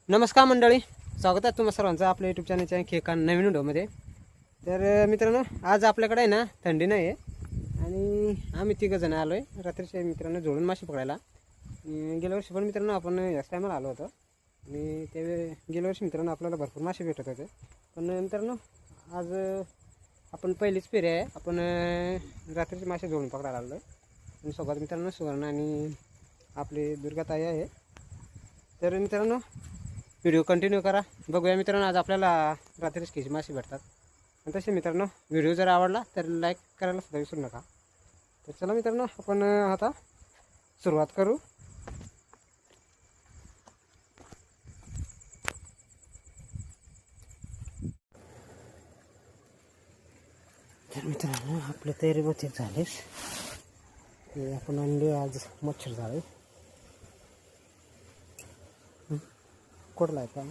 नमस्कार मंडळी, स्वागत आहे तुम्हा सर्वांचं आपल्या यूट्यूब चॅनलच्या आणखी एका नवीन व्हिडिओमध्ये. तर मित्रांनो, आज आपल्याकडे आहे ना थंडी नाही आहे आणि आम्ही तिघंजण आलो आहे रात्रीच्या मित्रांनो जोडून मासे पकडायला. गेल्या वर्षी पण मित्रांनो आपण याच टायमाला आलो होतो आणि ते गेल्या वर्षी मित्रांनो आपल्याला भरपूर मासे भेटत होते. पण मित्रांनो आज आपण पहिलीच फेरी आहे, आपण रात्रीचे मासे जोडून पकडायला आलो आहे आणि सोबत मित्रांनो सुवर्ण आणि आपली दुर्गाताई आहे. तर मित्रांनो व्हिडिओ कंटिन्यू करा, बघूया मित्रांनो आज आपल्याला रात्रीच किती मासे भेटतात. आणि तसे मित्रांनो व्हिडिओ जर आवडला तर लाईक करायला सुद्धा विसरू नका. तर चला मित्रांनो आपण आता सुरुवात करू. तर मित्रांनो आपले तयारी बहुतेक झालीच, आपण आणले आज मच्छर झाले कोडला आहे का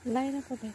लाईन कुठे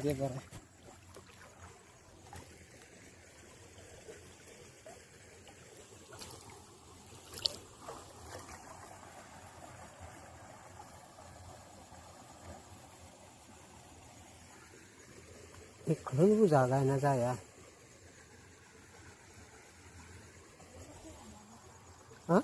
ते बरं. इकडून जागा आहे ना जाया. हां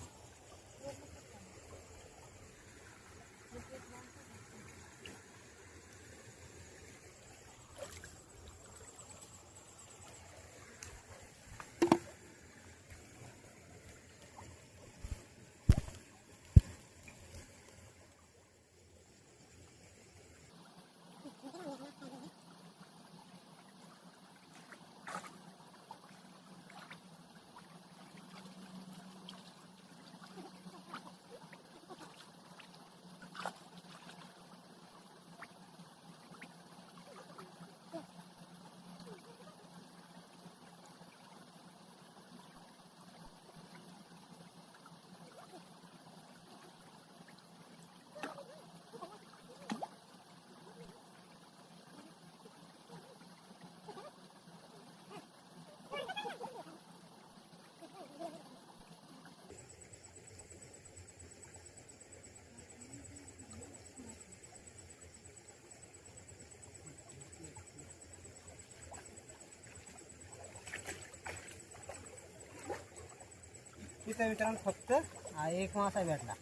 तिथं मित्रांनो फक्त एक मासा भेटला.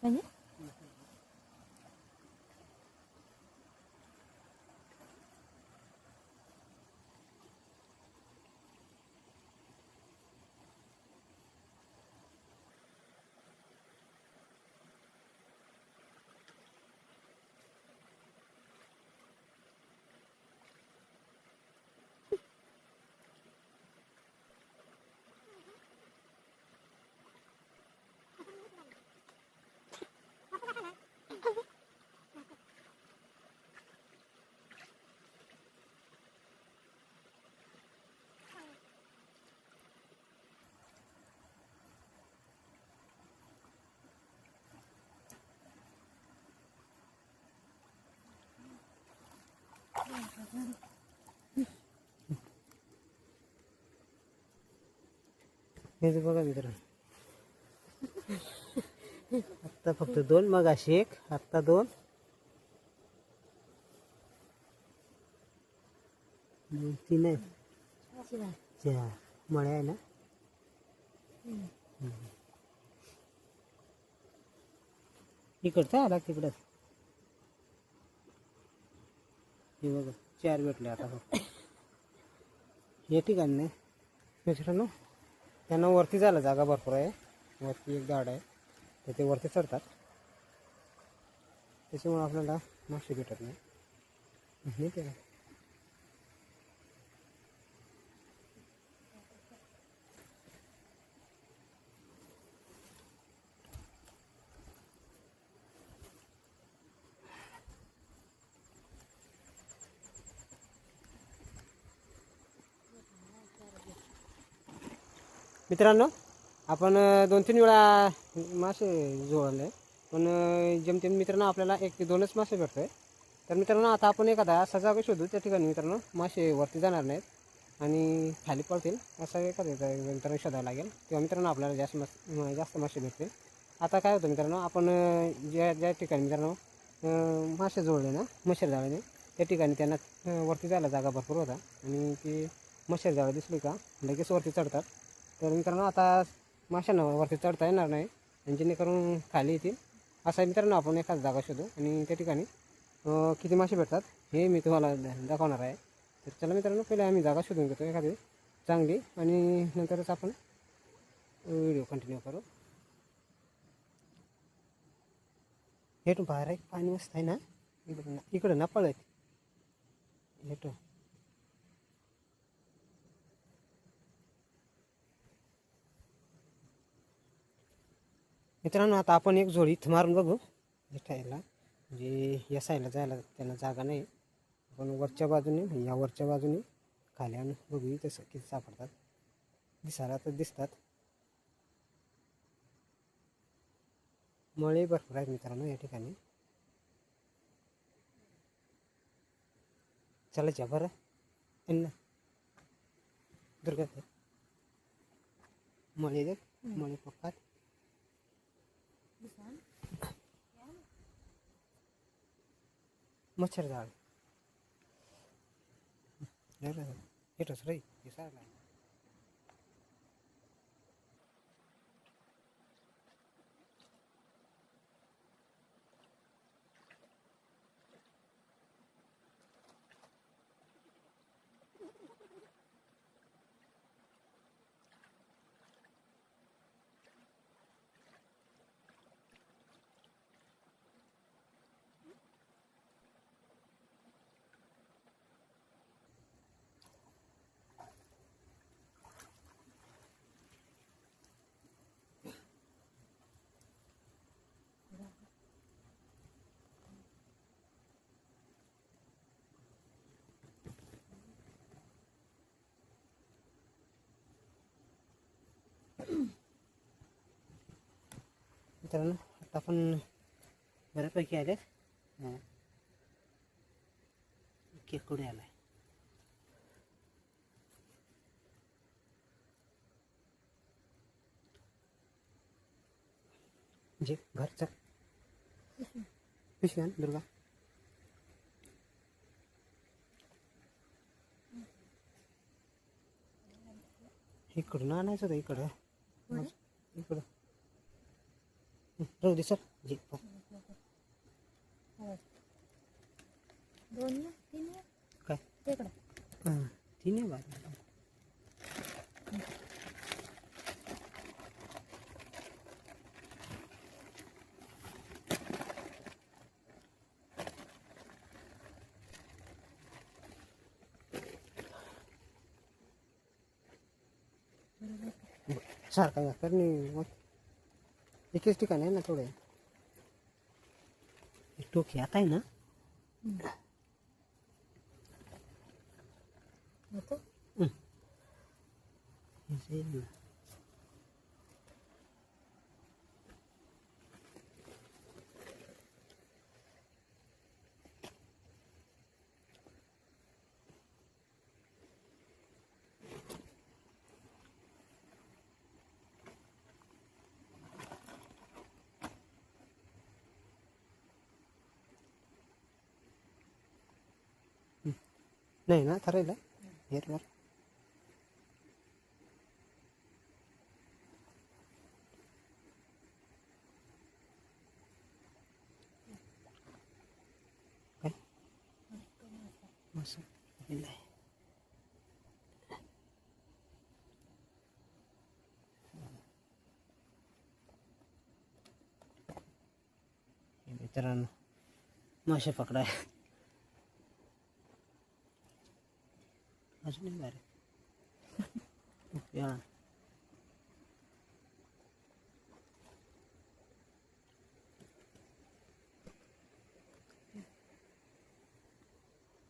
म्हणजे हे जे बघा मित्रांनो, आत्ता फक्त 2, मग अशी 1, आत्ता 2, 3 आहे. 4 मळे आहे ना. इकडचा आला तिकडं. हे बघा 4 भेटले आता फक्त. हे ठिकाणी नाही मित्रांनो, त्यांना वरती जायला जागा भरपूर आहे. वरती एक झाड आहे तर ते वरती चढतात, त्याच्यामुळे आपल्याला मासे भेटत नाही. हे ते मित्रांनो, आपण 2-3 वेळा मासे जोडले, पण जेमतेम मित्रांनो आपल्याला 1 ते 2च मासे भेटतो आहे. तर मित्रांनो आता आपण एखादा असा जागा शोधू त्या ठिकाणी मित्रांनो मासे वरती जाणार नाहीत आणि खाली पडतील असा एखादा मित्रांनो शोधावं लागेल, तेव्हा मित्रांनो आपल्याला जास्त मासे भेटतील. आता काय होतं मित्रांनो, आपण ज्या ठिकाणी मित्रांनो मासे जोडले ना मच्छर जाळ्याने, त्या ठिकाणी त्यांना वरती जायला जागा भरपूर होता आणि ती मच्छर जाळं दिसली का लगेच वरती चढतात. तर मित्रांनो आता माशांना वरती चढता येणार नाही आणि जेणेकरून खाली येतील असा मित्रांनो आपण एखादा जागा शोधू आणि त्या ठिकाणी किती मासे भेटतात हे मी तुम्हाला दाखवणार आहे. तर चला मित्रांनो, पहिले आम्ही जागा शोधून घेतो एखादी चांगली आणि नंतरच आपण व्हिडिओ कंटिन्यू करू. हेटून बाहेर आहे पाणी मस्त आहे ना, इकडं ना पळत हेटू. मित्रांनो आता आपण एक जोडी इथं मारून बघू भेटायला, म्हणजे या साईडला जायला त्यांना जागा नाही. आपण वरच्या बाजूने या वरच्या बाजूने खाली आणून बघू तसं किती सापडतात. दिसायला तर दिसतात, मळे भरपूर आहेत मित्रांनो या ठिकाणी. चला बरं ना दुर्गा मळे दे मळे पक्कात. मच्छर जाळ येतोच रे दिसायला. मित्रांनो आता आपण बऱ्यापैकी आले. केकडे आलाय जे घरचं पिशवी आण दुर्गा. इकडून आणायचं होतं इकडं इकडं राहू दे सर जी. 2 ना 3 काय तिकडं हां 3 आहे बा. सारखा करणे मग एकच ठिकाण आहे ना थोडे टोकी आता आहे ना. होतो नाही ना ठरायला हेर वर काय मस्त नाही. मित्रांनो मासे पकडाय अजून बारे या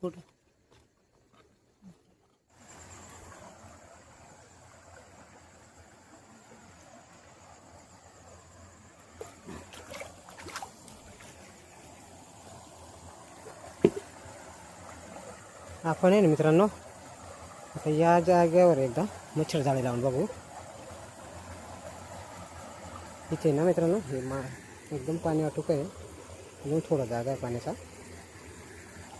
कुठं आपण आहे ना मित्रांनो आता या जागेवर एकदा मच्छर जाळी लावून बघू. इथे ना मित्रांनो हे एकदम पाणी आटूक आहे. एकदम थोडा जागा आहे पाण्याचा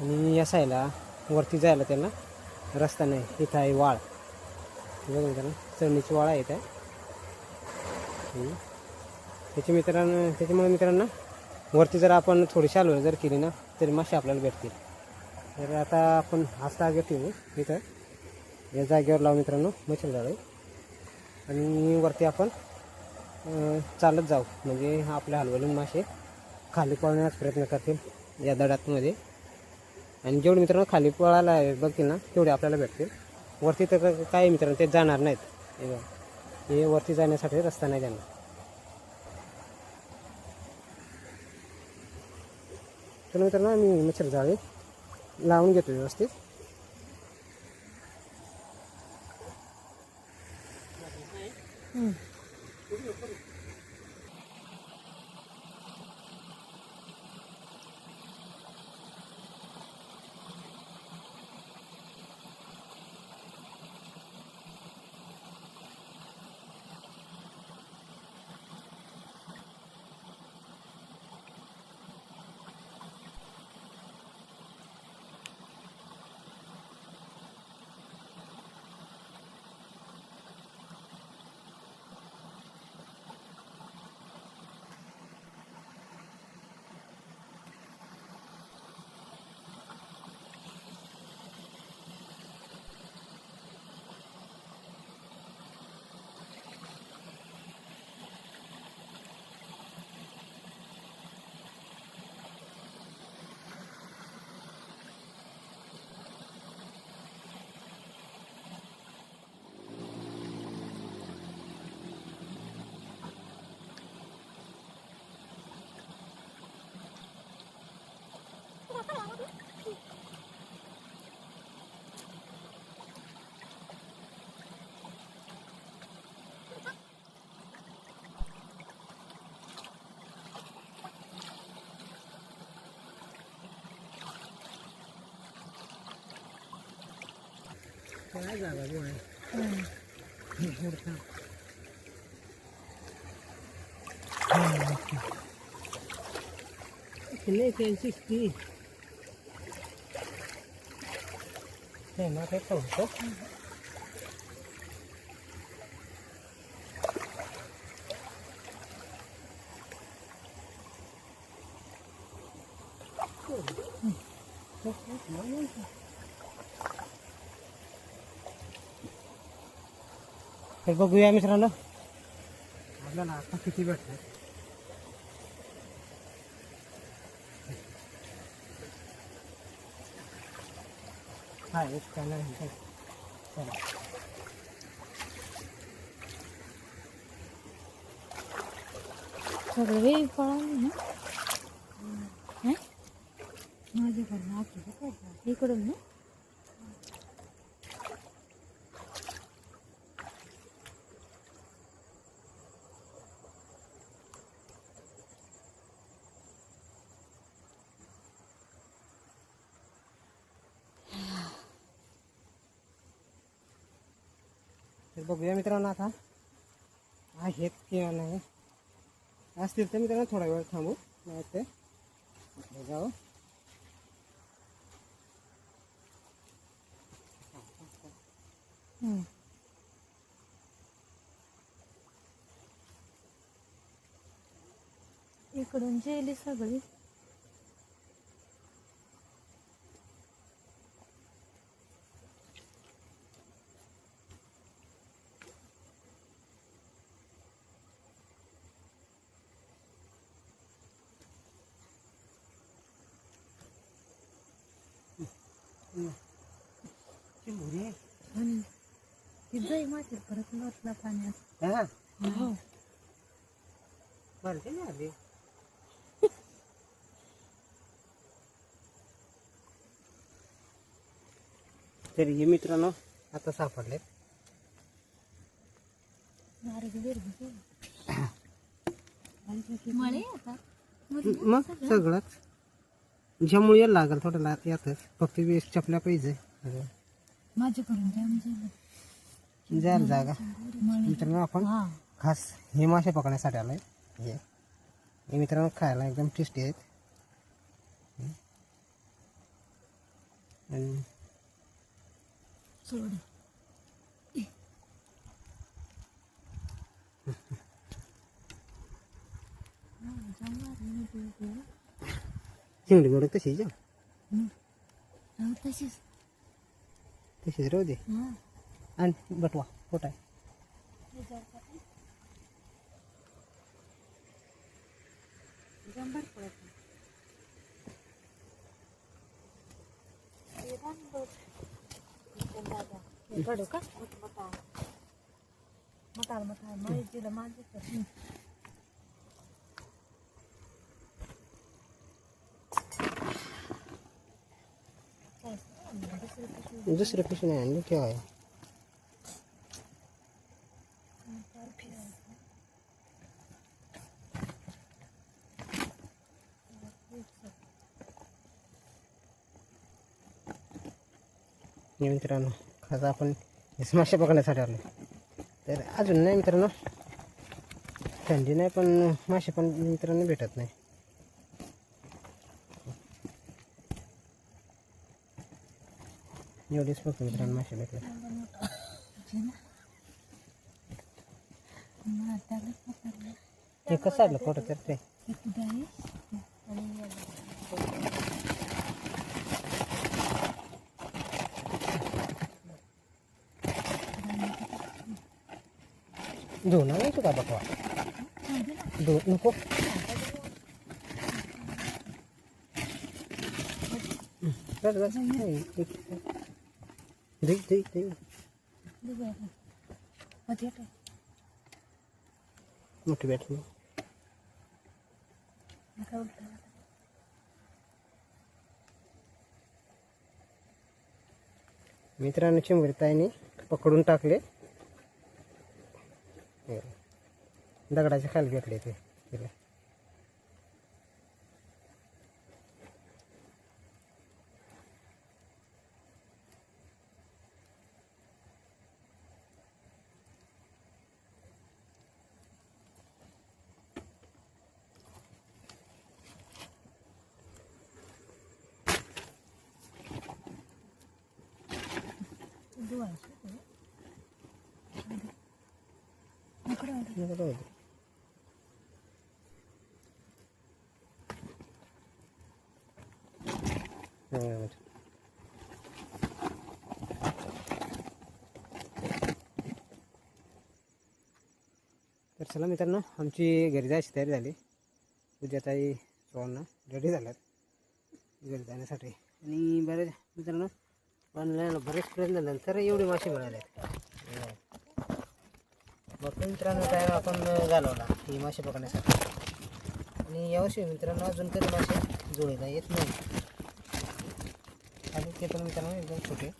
आणि या साईडला वरती जायला त्यांना रस्ता नाही. इथं आहे वाळ बघा मित्रांनो चढणीची वाळ आहे इथं. त्याच्यामुळे मित्रांनो वरती जर आपण थोडीशी आलो जर केली ना तरी मासे आपल्याला भेटतील. तर आता आपण हाच जागेवर ठेवू इथं या जागेवर लावू मित्रांनो मच्छर जाळी आणि वरती आपण चालत जाऊ म्हणजे आपल्या हलवलेले मासे खाली पळण्याचा प्रयत्न करतील या दडातमध्ये. आणि जेवढे मित्रांनो खाली पळायला बघतील ना तेवढे आपल्याला भेटतील. वरती तर काही मित्रांनो ते जाणार नाहीत. हे वरती जाण्यासाठी रस्ता नाही त्यांना. तर मित्रांनो आम्ही मच्छर जाळी लावून घेतो व्यवस्थित. काय जागा बी आहे. किल्ले त्यांची ती ना काय होतं. तर बघूया मित्रांनो आपल्याला आता किती भेटतात. हा एक कॅमेरा आहे. चला सगळे पळाले ना माझ्याकडनं इकडून ना तर बघूया मित्रांनो आता आहेत किंवा नाही. असतील तर मित्रांनो थोडा वेळ थांबू नाही ते जाऊ. इकडून जेली सगळी. आणि ती जाई माती परत लोटला पाण्यात. हो. मारते ना आली. तर हे मित्रांनो आता सापडले. मळे आता मग सगळंच ज्यामुळे यायला लागेल थोडं यातच फक्त वेस्ट चपल्या पाहिजे. माझ्याकडून जाम झालं. जायला जागा मित्रांनो आपण खास हे मासे पकडण्यासाठी आलोय. हे मित्रांनो खायला एकदम टेस्टी आहेत. आणि सोड. चिंगडी गोड तशीच तशीच. तशीच राहू दे. आणि बटवा पोट आहे. काढू का? मटार माहितीला माझं. दुसऱ्या पिशवी नाही आणली केव्हा आहे. मित्रांनो खास आपण मासे पकडण्यासाठी आलो. तर अजून नाही मित्रांनो थंडी नाही पण मासे पण मित्रांनो भेटत नाही. एवढीच फक्त मित्रांनो मासे भेटले. ते कसं आलं खोटं तर ते धुवून आणायचं का बघा. नको मोठी भेटली. मित्रांनो चिंबरी ताईने पकडून टाकले. दगडाच्या खाली भेटले ते तिला. तर चला मित्रांनो आमची घरी जायची तयारी झाली. उद्या ताई चव्हाण रेडी झाल्यात घरी जाण्यासाठी. आणि बरेच मित्रांनो ऑनलाईन बरेच प्रयत्न झाल्यानंतर एवढे मासे मिळाले आहेत. भरपूर मित्रांनो काय आपण घालवला ही मासे पकडण्यासाठी. आणि यावर्षी मित्रांनो अजून तरी मासे जोडीला येत नाही. आणि ते पण मित्रांनो एकदम छोटे.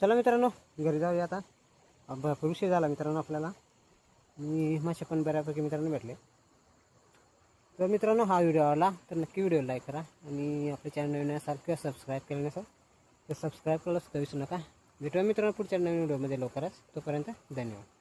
चला मित्रांनो घरी जाऊया आता. भरपूर उशीर झाला मित्रांनो आपल्याला. आणि मासे पण बऱ्यापैकी मित्रांनो भेटले. तर मित्रांनो हा व्हिडिओ आवडला तर नक्की व्हिडिओ लाईक करा. आणि आपल्या चॅनल नवीन असाल किंवा सबस्क्राईब केलं नसाल तर सबस्क्राईब करायला सुद्धा विसरू नका. भेटूया मित्रांनो पुढच्या नवीन व्हिडिओमध्ये लवकरच. तोपर्यंत धन्यवाद.